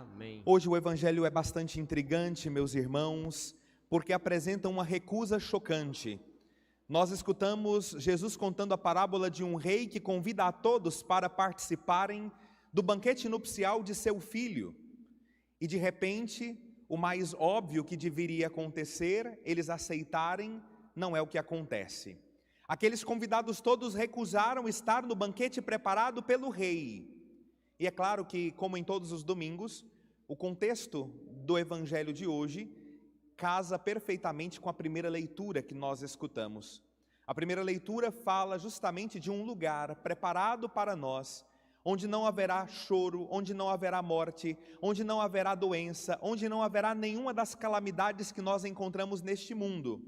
Amém. Hoje o evangelho é bastante intrigante, meus irmãos, porque apresenta uma recusa chocante. Nós escutamos Jesus contando a parábola de um rei que convida a todos para participarem do banquete nupcial de seu filho. E de repente, o mais óbvio que deveria acontecer, eles aceitarem, não é o que acontece. Aqueles convidados todos recusaram estar no banquete preparado pelo rei. E é claro que, como em todos os domingos, o contexto do evangelho de hoje casa perfeitamente com a primeira leitura que nós escutamos. A primeira leitura fala justamente de um lugar preparado para nós, onde não haverá choro, onde não haverá morte, onde não haverá doença, onde não haverá nenhuma das calamidades que nós encontramos neste mundo.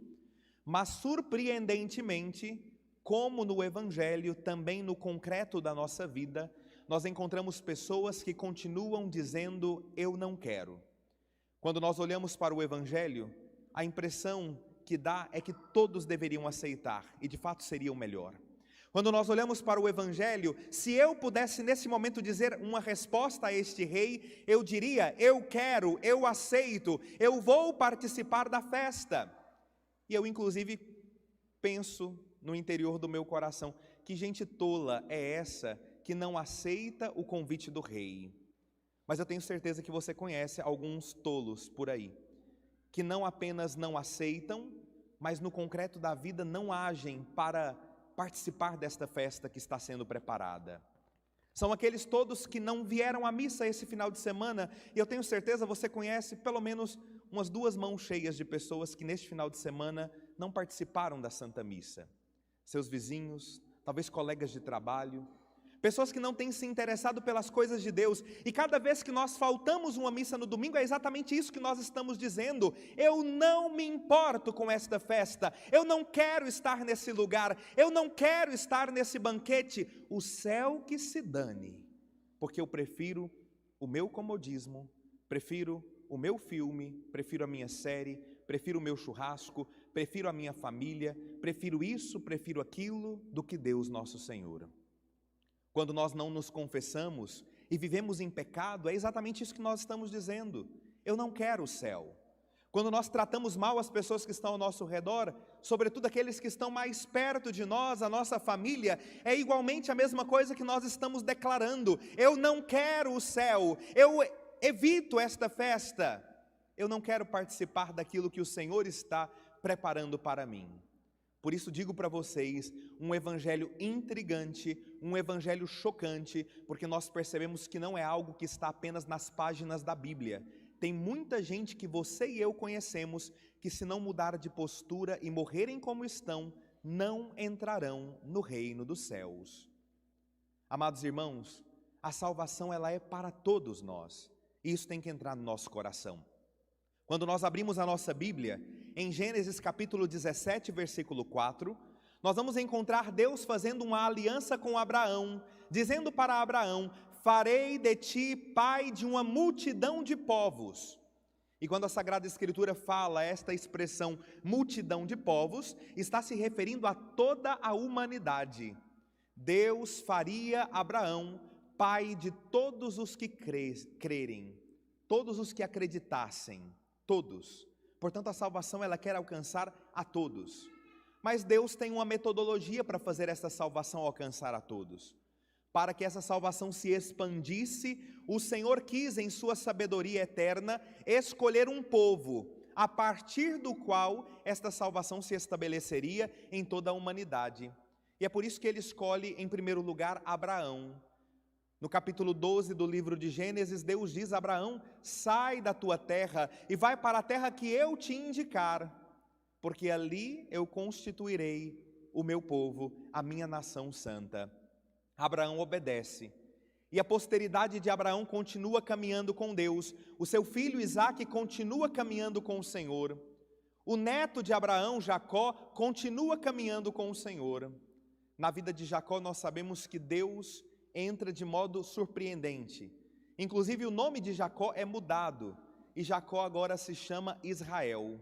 Mas surpreendentemente, como no evangelho, também no concreto da nossa vida, nós encontramos pessoas que continuam dizendo, eu não quero. Quando nós olhamos para o evangelho, a impressão que dá é que todos deveriam aceitar, e de fato seria o melhor. Quando nós olhamos para o evangelho, se eu pudesse nesse momento dizer uma resposta a este rei, eu diria, eu quero, eu aceito, eu vou participar da festa. E eu inclusive penso no interior do meu coração, que gente tola é essa que não aceita o convite do rei? Mas eu tenho certeza que você conhece alguns tolos por aí, que não apenas não aceitam, mas no concreto da vida não agem para participar desta festa que está sendo preparada. São aqueles todos que não vieram à missa esse final de semana, e eu tenho certeza você conhece pelo menos umas 2 mãos cheias de pessoas que neste final de semana não participaram da Santa Missa. Seus vizinhos, talvez colegas de trabalho, pessoas que não têm se interessado pelas coisas de Deus, e cada vez que nós faltamos uma missa no domingo, é exatamente isso que nós estamos dizendo, eu não me importo com esta festa, eu não quero estar nesse lugar, eu não quero estar nesse banquete, o céu que se dane, porque eu prefiro o meu comodismo, prefiro o meu filme, prefiro a minha série, prefiro o meu churrasco, prefiro a minha família, prefiro isso, prefiro aquilo, do que Deus nosso Senhor. Quando nós não nos confessamos e vivemos em pecado, é exatamente isso que nós estamos dizendo. Eu não quero o céu. Quando nós tratamos mal as pessoas que estão ao nosso redor, sobretudo aqueles que estão mais perto de nós, a nossa família, é igualmente a mesma coisa que nós estamos declarando. Eu não quero o céu, eu evito esta festa. Eu não quero participar daquilo que o Senhor está preparando para mim. Por isso digo para vocês, um evangelho intrigante, um evangelho chocante, porque nós percebemos que não é algo que está apenas nas páginas da Bíblia. Tem muita gente que você e eu conhecemos, que se não mudar de postura e morrerem como estão, não entrarão no reino dos céus. Amados irmãos, a salvação ela é para todos nós, e isso tem que entrar no nosso coração. Quando nós abrimos a nossa Bíblia, em Gênesis capítulo 17, versículo 4, nós vamos encontrar Deus fazendo uma aliança com Abraão, dizendo para Abraão, farei de ti pai de uma multidão de povos. E quando a Sagrada Escritura fala esta expressão multidão de povos, está se referindo a toda a humanidade. Deus faria Abraão pai de todos os que crerem, todos os que acreditassem. Todos. Portanto, a salvação ela quer alcançar a todos. Mas Deus tem uma metodologia para fazer essa salvação alcançar a todos. Para que essa salvação se expandisse, o Senhor quis, em sua sabedoria eterna, escolher um povo, a partir do qual esta salvação se estabeleceria em toda a humanidade. E é por isso que Ele escolhe, em primeiro lugar, Abraão. No capítulo 12 do livro de Gênesis, Deus diz a Abraão, sai da tua terra e vai para a terra que eu te indicar, porque ali eu constituirei o meu povo, a minha nação santa. Abraão obedece, e a posteridade de Abraão continua caminhando com Deus, o seu filho Isaque continua caminhando com o Senhor, o neto de Abraão, Jacó, continua caminhando com o Senhor. Na vida de Jacó nós sabemos que Deus entra de modo surpreendente. Inclusive o nome de Jacó é mudado, e Jacó agora se chama Israel.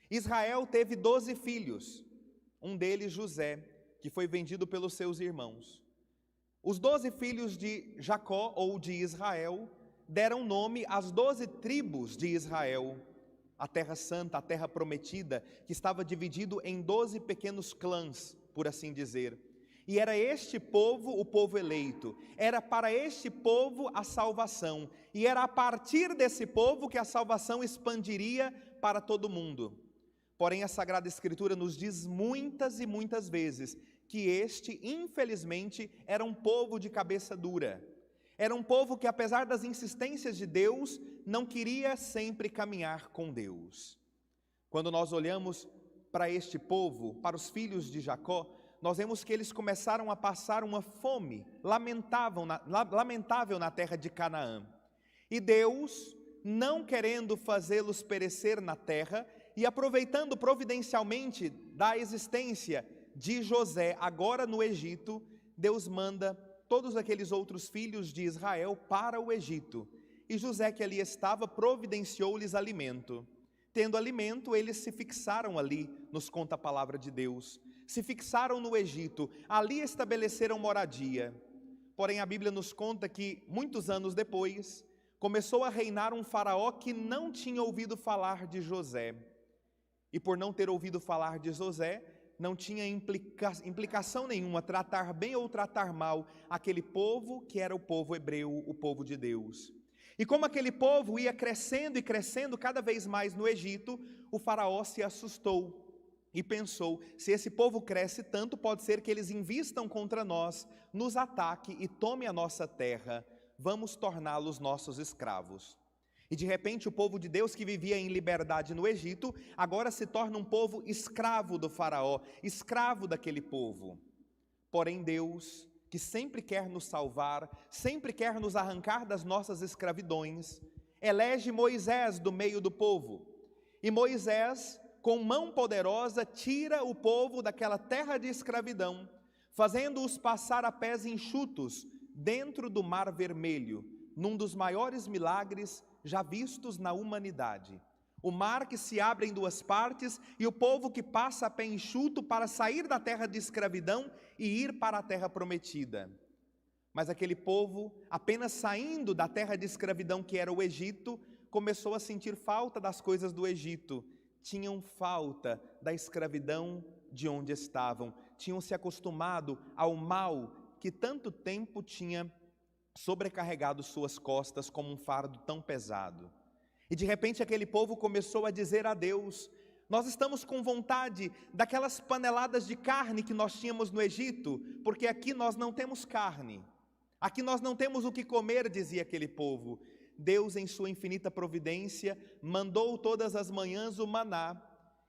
Israel teve 12 filhos, um deles José, que foi vendido pelos seus irmãos. Os 12 filhos de Jacó ou de Israel deram nome às 12 tribos de Israel, a terra santa, a terra prometida, que estava dividido em 12 pequenos clãs, por assim dizer. E era este povo o povo eleito, era para este povo a salvação, e era a partir desse povo que a salvação expandiria para todo mundo. Porém, a Sagrada Escritura nos diz muitas e muitas vezes que este, infelizmente, era um povo de cabeça dura. Era um povo que, apesar das insistências de Deus, não queria sempre caminhar com Deus. Quando nós olhamos para este povo, para os filhos de Jacó, nós vemos que eles começaram a passar uma fome lamentável na terra de Canaã. E Deus, não querendo fazê-los perecer na terra, e aproveitando providencialmente da existência de José agora no Egito, Deus manda todos aqueles outros filhos de Israel para o Egito. E José, que ali estava, providenciou-lhes alimento. Tendo alimento, eles se fixaram ali, nos conta a palavra de Deus. Se fixaram no Egito, ali estabeleceram moradia. Porém, a Bíblia nos conta que, muitos anos depois, começou a reinar um faraó que não tinha ouvido falar de José. E por não ter ouvido falar de José, não tinha implicação nenhuma tratar bem ou tratar mal aquele povo que era o povo hebreu, o povo de Deus. E como aquele povo ia crescendo e crescendo cada vez mais no Egito, o faraó se assustou e pensou: se esse povo cresce tanto, pode ser que eles invistam contra nós, nos ataque e tome a nossa terra, vamos torná-los nossos escravos. E de repente o povo de Deus que vivia em liberdade no Egito, agora se torna um povo escravo do faraó, escravo daquele povo. Porém Deus, que sempre quer nos salvar, sempre quer nos arrancar das nossas escravidões, elege Moisés do meio do povo. E Moisés, com mão poderosa, tira o povo daquela terra de escravidão, fazendo-os passar a pés enxutos dentro do Mar Vermelho, num dos maiores milagres já vistos na humanidade. O mar que se abre em duas partes e o povo que passa a pé enxuto para sair da terra de escravidão e ir para a terra prometida. Mas aquele povo, apenas saindo da terra de escravidão que era o Egito, começou a sentir falta das coisas do Egito. Tinham falta da escravidão de onde estavam. Tinham se acostumado ao mal que tanto tempo tinha sobrecarregado suas costas como um fardo tão pesado. E de repente aquele povo começou a dizer a Deus: nós estamos com vontade daquelas paneladas de carne que nós tínhamos no Egito, porque aqui nós não temos carne, aqui nós não temos o que comer, dizia aquele povo. Deus, em sua infinita providência, mandou todas as manhãs o maná,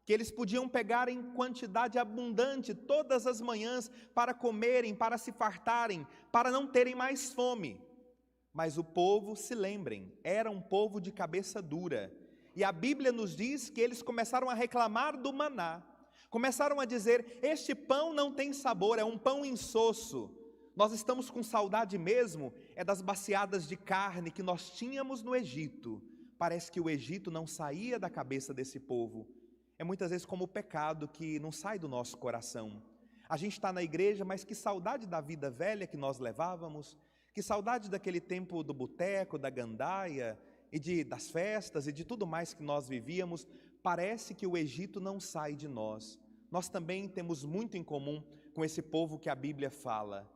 que eles podiam pegar em quantidade abundante todas as manhãs para comerem, para se fartarem, para não terem mais fome. Mas o povo, se lembrem, era um povo de cabeça dura. E a Bíblia nos diz que eles começaram a reclamar do maná. Começaram a dizer: este pão não tem sabor, é um pão insosso. Nós estamos com saudade mesmo, é das baciadas de carne que nós tínhamos no Egito. Parece que o Egito não saía da cabeça desse povo. É muitas vezes como o pecado que não sai do nosso coração. A gente está na igreja, mas que saudade da vida velha que nós levávamos, que saudade daquele tempo do boteco, da gandaia, e das festas e de tudo mais que nós vivíamos. Parece que o Egito não sai de nós. Nós também temos muito em comum com esse povo que a Bíblia fala.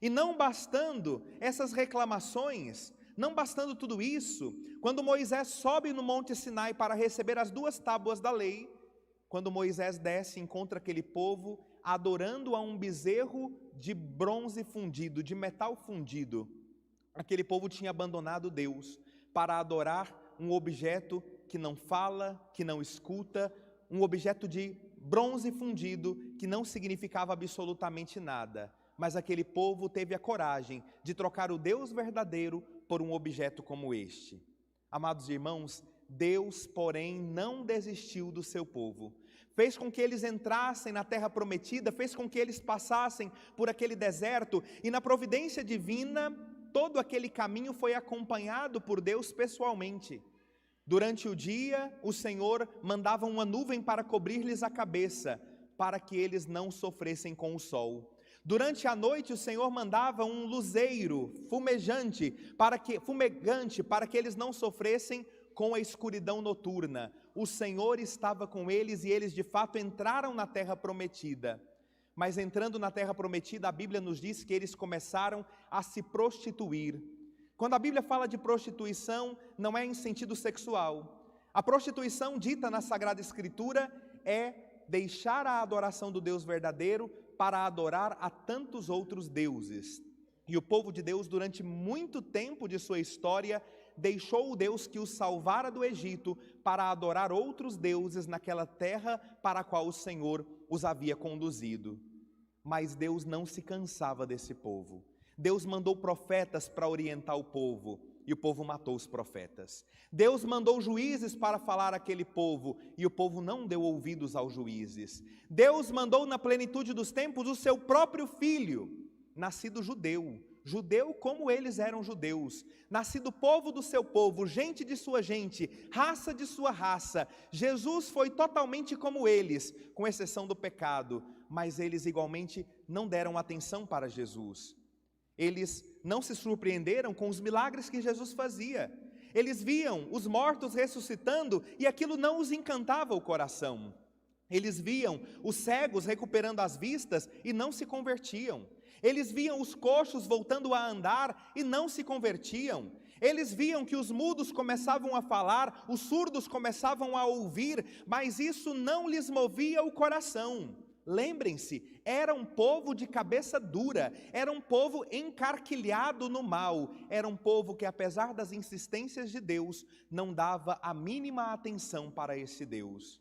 E não bastando essas reclamações, não bastando tudo isso, quando Moisés sobe no Monte Sinai para receber as 2 tábuas da lei, quando Moisés desce e encontra aquele povo adorando a um bezerro de bronze fundido, de metal fundido. Aquele povo tinha abandonado Deus para adorar um objeto que não fala, que não escuta, um objeto de bronze fundido que não significava absolutamente nada. Mas aquele povo teve a coragem de trocar o Deus verdadeiro por um objeto como este. Amados irmãos, Deus, porém, não desistiu do seu povo. Fez com que eles entrassem na terra prometida, fez com que eles passassem por aquele deserto, e na providência divina, todo aquele caminho foi acompanhado por Deus pessoalmente. Durante o dia, o Senhor mandava uma nuvem para cobrir-lhes a cabeça, para que eles não sofressem com o sol. Durante a noite o Senhor mandava um luzeiro fumegante para que eles não sofressem com a escuridão noturna. O Senhor estava com eles e eles de fato entraram na terra prometida. Mas entrando na terra prometida, a Bíblia nos diz que eles começaram a se prostituir. Quando a Bíblia fala de prostituição, não é em sentido sexual. A prostituição dita na Sagrada Escritura é deixar a adoração do Deus verdadeiro para adorar a tantos outros deuses. E o povo de Deus, durante muito tempo de sua história, deixou o Deus que os salvara do Egito para adorar outros deuses naquela terra para a qual o Senhor os havia conduzido. Mas Deus não se cansava desse povo. Deus mandou profetas para orientar o povo, e o povo matou os profetas. Deus mandou juízes para falar àquele povo, e o povo não deu ouvidos aos juízes. Deus mandou na plenitude dos tempos o seu próprio filho, nascido judeu, judeu como eles eram judeus, nascido povo do seu povo, gente de sua gente, raça de sua raça. Jesus foi totalmente como eles, com exceção do pecado, mas eles igualmente não deram atenção para Jesus. Eles não se surpreenderam com os milagres que Jesus fazia. Eles viam os mortos ressuscitando e aquilo não os encantava o coração. Eles viam os cegos recuperando as vistas e não se convertiam. Eles viam os coxos voltando a andar e não se convertiam. Eles viam que os mudos começavam a falar, os surdos começavam a ouvir, mas isso não lhes movia o coração. Lembrem-se, era um povo de cabeça dura, era um povo encarquilhado no mal, era um povo que, apesar das insistências de Deus, não dava a mínima atenção para esse Deus.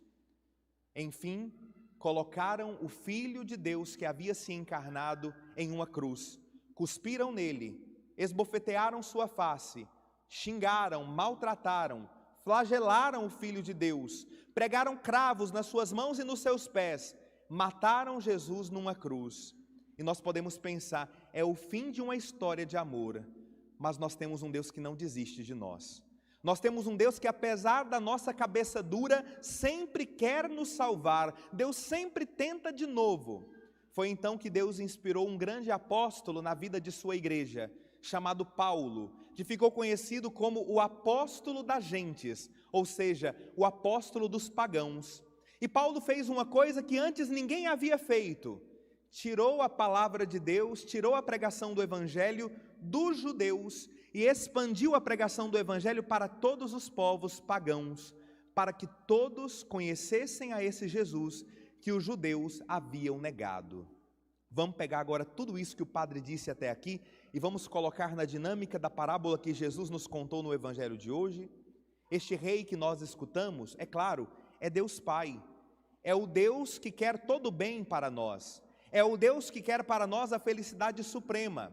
Enfim, colocaram o Filho de Deus que havia se encarnado em uma cruz, cuspiram nele, esbofetearam sua face, xingaram, maltrataram, flagelaram o Filho de Deus, pregaram cravos nas suas mãos e nos seus pés, mataram Jesus numa cruz. E nós podemos pensar, é o fim de uma história de amor, mas nós temos um Deus que não desiste de nós. Nós temos um Deus que, apesar da nossa cabeça dura, sempre quer nos salvar. Deus sempre tenta de novo. Foi então que Deus inspirou um grande apóstolo na vida de sua igreja, chamado Paulo, que ficou conhecido como o apóstolo das gentes, ou seja, o apóstolo dos pagãos. E Paulo fez uma coisa que antes ninguém havia feito: tirou a palavra de Deus, tirou a pregação do evangelho dos judeus e expandiu a pregação do evangelho para todos os povos pagãos, para que todos conhecessem a esse Jesus que os judeus haviam negado. Vamos pegar agora tudo isso que o padre disse até aqui e vamos colocar na dinâmica da parábola que Jesus nos contou no evangelho de hoje. Este rei que nós escutamos, é claro, é Deus Pai, é o Deus que quer todo o bem para nós, é o Deus que quer para nós a felicidade suprema.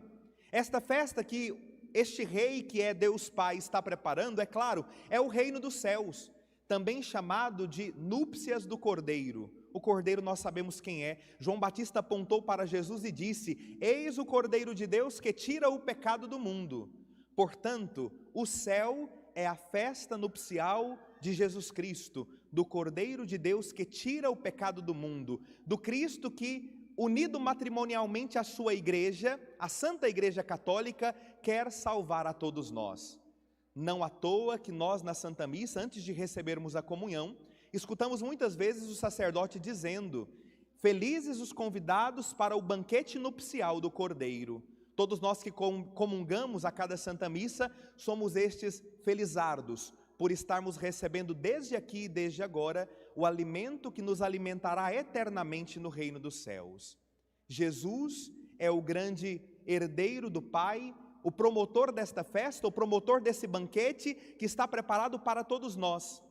Esta festa que este rei que é Deus Pai está preparando, é claro, é o reino dos céus, também chamado de núpcias do Cordeiro. O Cordeiro nós sabemos quem é. João Batista apontou para Jesus e disse: eis o Cordeiro de Deus que tira o pecado do mundo. Portanto, o céu é a festa nupcial de Jesus Cristo, do Cordeiro de Deus que tira o pecado do mundo, do Cristo que, unido matrimonialmente à sua igreja, a Santa Igreja Católica, quer salvar a todos nós. Não à toa que nós na Santa Missa, antes de recebermos a comunhão, escutamos muitas vezes o sacerdote dizendo: felizes os convidados para o banquete nupcial do Cordeiro. Todos nós que comungamos a cada Santa Missa, somos estes felizardos, por estarmos recebendo desde aqui e desde agora o alimento que nos alimentará eternamente no reino dos céus. Jesus é o grande herdeiro do Pai, o promotor desta festa, o promotor desse banquete que está preparado para todos nós.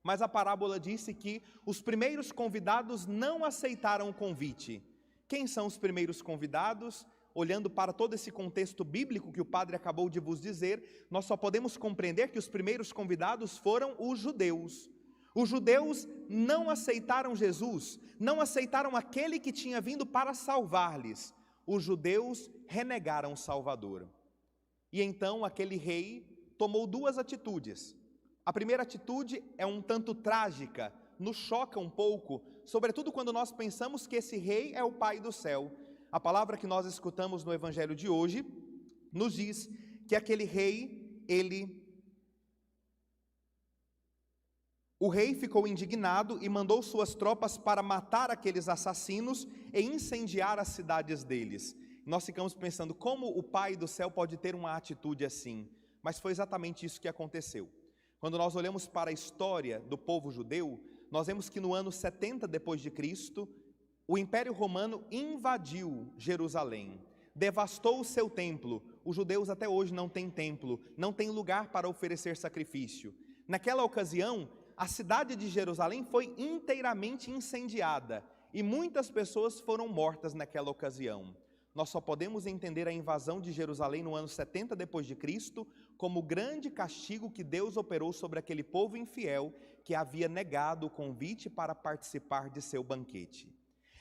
Mas a parábola disse que os primeiros convidados não aceitaram o convite. Quem são os primeiros convidados? Olhando para todo esse contexto bíblico que o padre acabou de vos dizer, nós só podemos compreender que os primeiros convidados foram os judeus. Os judeus não aceitaram Jesus, não aceitaram aquele que tinha vindo para salvar-lhes. Os judeus renegaram o Salvador. E então aquele rei tomou duas atitudes. A primeira atitude é um tanto trágica, nos choca um pouco, sobretudo quando nós pensamos que esse rei é o Pai do céu. a palavra que nós escutamos no evangelho de hoje nos diz que aquele rei, o rei ficou indignado e mandou suas tropas para matar aqueles assassinos e incendiar as cidades deles. Nós ficamos pensando, como o Pai do céu pode ter uma atitude assim? Mas foi exatamente isso que aconteceu. Quando nós olhamos para a história do povo judeu, nós vemos que no ano 70 depois de Cristo, o Império Romano invadiu Jerusalém, devastou o seu templo. Os judeus até hoje não têm templo, não têm lugar para oferecer sacrifício. Naquela ocasião, a cidade de Jerusalém foi inteiramente incendiada e muitas pessoas foram mortas naquela ocasião. Nós só podemos entender a invasão de Jerusalém no ano 70 depois de Cristo como o grande castigo que Deus operou sobre aquele povo infiel que havia negado o convite para participar de seu banquete.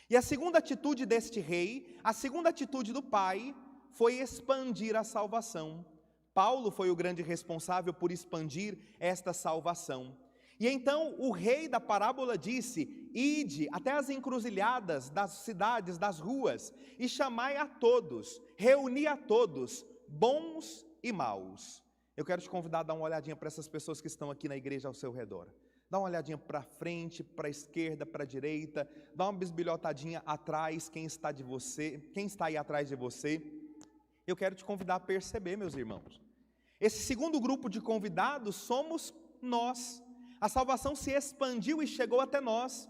E a segunda atitude deste rei, a segunda atitude do pai, foi expandir a salvação. Paulo foi o grande responsável por expandir esta salvação. E então o rei da parábola disse: ide até as encruzilhadas das cidades, das ruas, e chamai a todos, reuni a todos, bons e maus. Eu quero te convidar a dar uma olhadinha para essas pessoas que estão aqui na igreja ao seu redor. Dá uma olhadinha para frente, para a esquerda, para a direita, dá uma bisbilhotadinha atrás, quem está aí atrás de você. Eu quero te convidar a perceber, meus irmãos, esse segundo grupo de convidados somos nós. A salvação se expandiu e chegou até nós.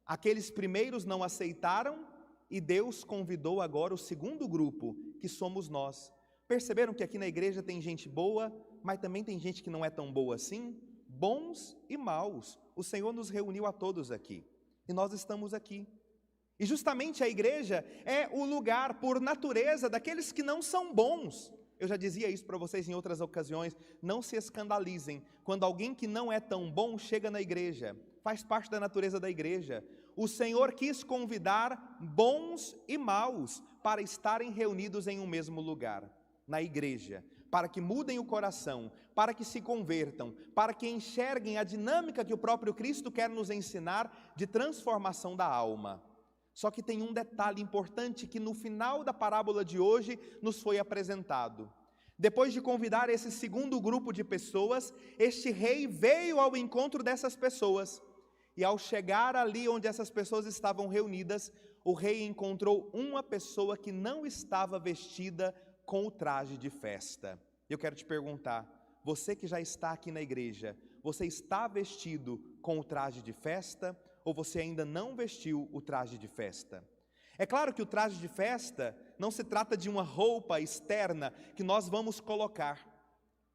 Aqueles primeiros não aceitaram e Deus convidou agora o segundo grupo, que somos nós. Perceberam que aqui na igreja tem gente boa, mas também tem gente que não é tão boa assim? Bons e maus. O Senhor nos reuniu a todos aqui e nós estamos aqui. E justamente a igreja é o lugar, por natureza, daqueles que não são bons. Eu já dizia isso para vocês em outras ocasiões, não se escandalizem quando alguém que não é tão bom chega na igreja, faz parte da natureza da igreja. O Senhor quis convidar bons e maus para estarem reunidos em um mesmo lugar, na igreja, para que mudem o coração, para que se convertam, para que enxerguem a dinâmica que o próprio Cristo quer nos ensinar de transformação da alma. Só que tem um detalhe importante que no final da parábola de hoje nos foi apresentado. Depois de convidar esse segundo grupo de pessoas, este rei veio ao encontro dessas pessoas. E ao chegar ali onde essas pessoas estavam reunidas, o rei encontrou uma pessoa que não estava vestida com o traje de festa. Eu quero te perguntar, você que já está aqui na igreja, você está vestido com o traje de festa? Ou você ainda não vestiu o traje de festa? É claro que o traje de festa não se trata de uma roupa externa que nós vamos colocar.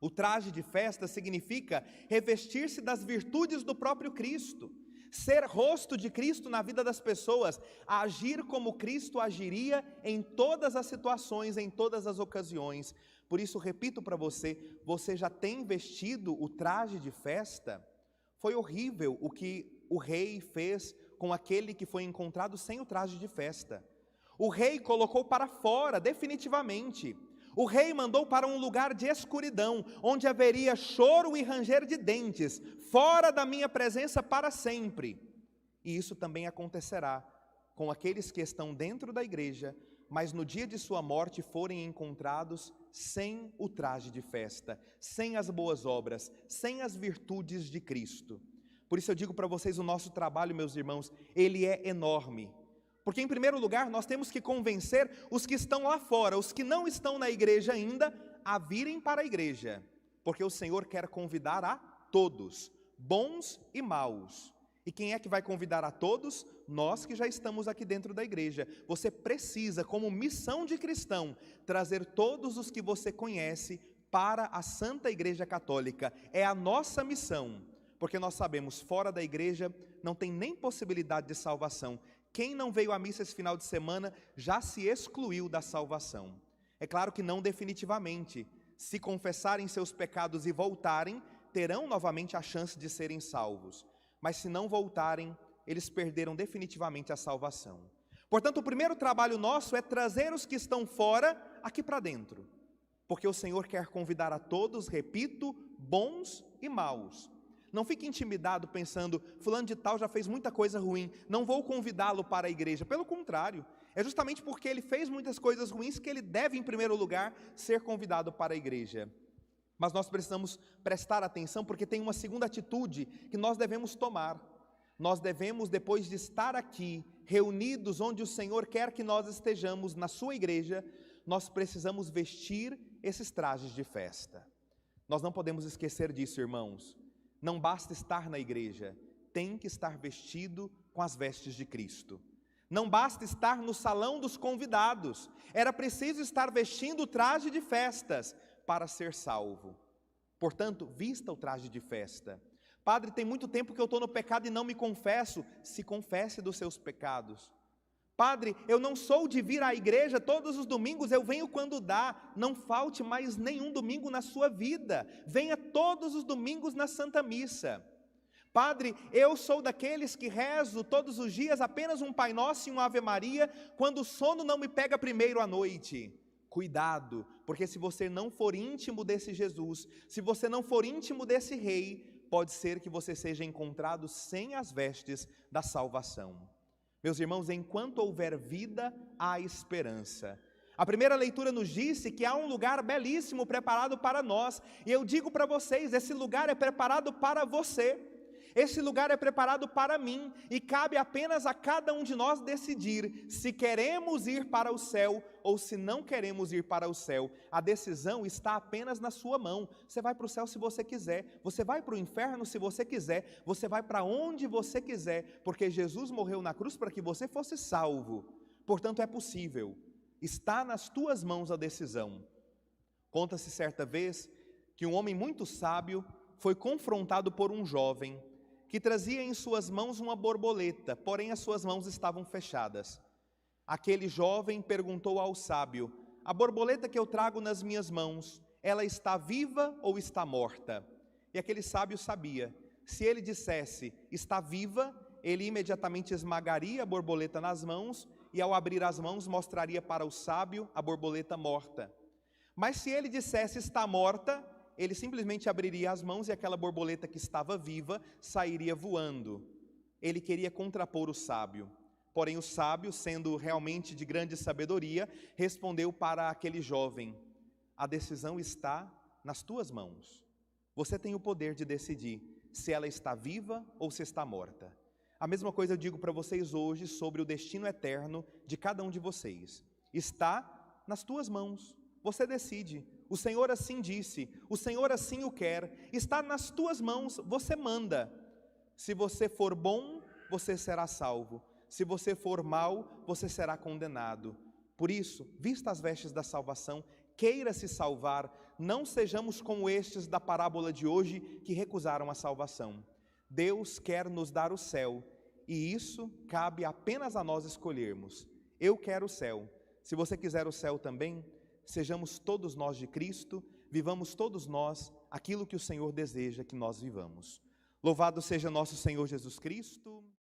O traje de festa significa revestir-se das virtudes do próprio Cristo, ser rosto de Cristo na vida das pessoas, agir como Cristo agiria em todas as situações, em todas as ocasiões. Por isso, repito para você, você já tem vestido o traje de festa? Foi horrível o que o rei fez com aquele que foi encontrado sem o traje de festa. O rei colocou para fora, definitivamente. O rei mandou para um lugar de escuridão, onde haveria choro e ranger de dentes, fora da minha presença para sempre. E isso também acontecerá com aqueles que estão dentro da igreja, mas no dia de sua morte forem encontrados sem o traje de festa, sem as boas obras, sem as virtudes de Cristo. Por isso eu digo para vocês, o nosso trabalho, meus irmãos, ele é enorme. Porque em primeiro lugar, nós temos que convencer os que estão lá fora, os que não estão na igreja ainda, a virem para a igreja. Porque o Senhor quer convidar a todos, bons e maus. E quem é que vai convidar a todos? Nós que já estamos aqui dentro da igreja. Você precisa, como missão de cristão, trazer todos os que você conhece para a Santa Igreja Católica. É a nossa missão. Porque nós sabemos, fora da igreja não tem nem possibilidade de salvação. Quem não veio à missa esse final de semana já se excluiu da salvação. É claro que não definitivamente. Se confessarem seus pecados e voltarem, terão novamente a chance de serem salvos. Mas se não voltarem, eles perderam definitivamente a salvação. Portanto, o primeiro trabalho nosso é trazer os que estão fora aqui para dentro. Porque o Senhor quer convidar a todos, repito, bons e maus. Não fique intimidado pensando, fulano de tal já fez muita coisa ruim, não vou convidá-lo para a igreja. Pelo contrário, É justamente porque ele fez muitas coisas ruins que ele deve, em primeiro lugar, ser convidado para a igreja. Mas nós precisamos prestar atenção, porque tem uma segunda atitude que nós devemos tomar. Nós devemos, depois de estar aqui, reunidos onde o Senhor quer que nós estejamos, na sua igreja, nós precisamos vestir esses trajes de festa. Nós não podemos esquecer disso, irmãos. Não basta estar na igreja, tem que estar vestido com as vestes de Cristo. Não basta estar no salão dos convidados, era preciso estar vestindo o traje de festas para ser salvo. Portanto, vista o traje de festa. Padre, tem muito tempo que eu estou no pecado e não me confesso. Se confesse dos seus pecados. Padre, eu não sou de vir à igreja todos os domingos, eu venho quando dá. Não falte mais nenhum domingo na sua vida. Venha todos os domingos na Santa Missa. Padre, eu sou daqueles que rezo todos os dias apenas um Pai Nosso e um Ave Maria, quando o sono não me pega primeiro à noite. Cuidado, porque se você não for íntimo desse Jesus, se você não for íntimo desse Rei, pode ser que você seja encontrado sem as vestes da salvação. Meus irmãos, enquanto houver vida, há esperança. A primeira leitura nos disse que há um lugar belíssimo preparado para nós, e eu digo para vocês, esse lugar é preparado para você. Esse lugar é preparado para mim, e cabe apenas a cada um de nós decidir se queremos ir para o céu ou se não queremos ir para o céu. A decisão está apenas na sua mão. Você vai para o céu se você quiser, você vai para o inferno se você quiser, você vai para onde você quiser, porque Jesus morreu na cruz para que você fosse salvo. Portanto, é possível, está nas tuas mãos a decisão. Conta-se certa vez que um homem muito sábio foi confrontado por um jovem que trazia em suas mãos uma borboleta, porém as suas mãos estavam fechadas. Aquele jovem perguntou ao sábio: a borboleta que eu trago nas minhas mãos, ela está viva ou está morta? E aquele sábio sabia, se ele dissesse está viva, ele imediatamente esmagaria a borboleta nas mãos e ao abrir as mãos mostraria para o sábio a borboleta morta. Mas se ele dissesse está morta, ele simplesmente abriria as mãos e aquela borboleta que estava viva sairia voando. Ele queria contrapor o sábio. Porém o sábio, sendo realmente de grande sabedoria, respondeu para aquele jovem: a decisão está nas tuas mãos. Você tem o poder de decidir se ela está viva ou se está morta. A mesma coisa eu digo para vocês hoje sobre o destino eterno de cada um de vocês. Está nas tuas mãos. Você decide. O Senhor assim disse, o Senhor assim o quer, está nas tuas mãos, você manda. Se você for bom, você será salvo. Se você for mau, você será condenado. Por isso, vista as vestes da salvação, queira se salvar, não sejamos como estes da parábola de hoje que recusaram a salvação. Deus quer nos dar o céu, e isso cabe apenas a nós escolhermos. Eu quero o céu. Se você quiser o céu também, sejamos todos nós de Cristo, vivamos todos nós aquilo que o Senhor deseja que nós vivamos. Louvado seja nosso Senhor Jesus Cristo.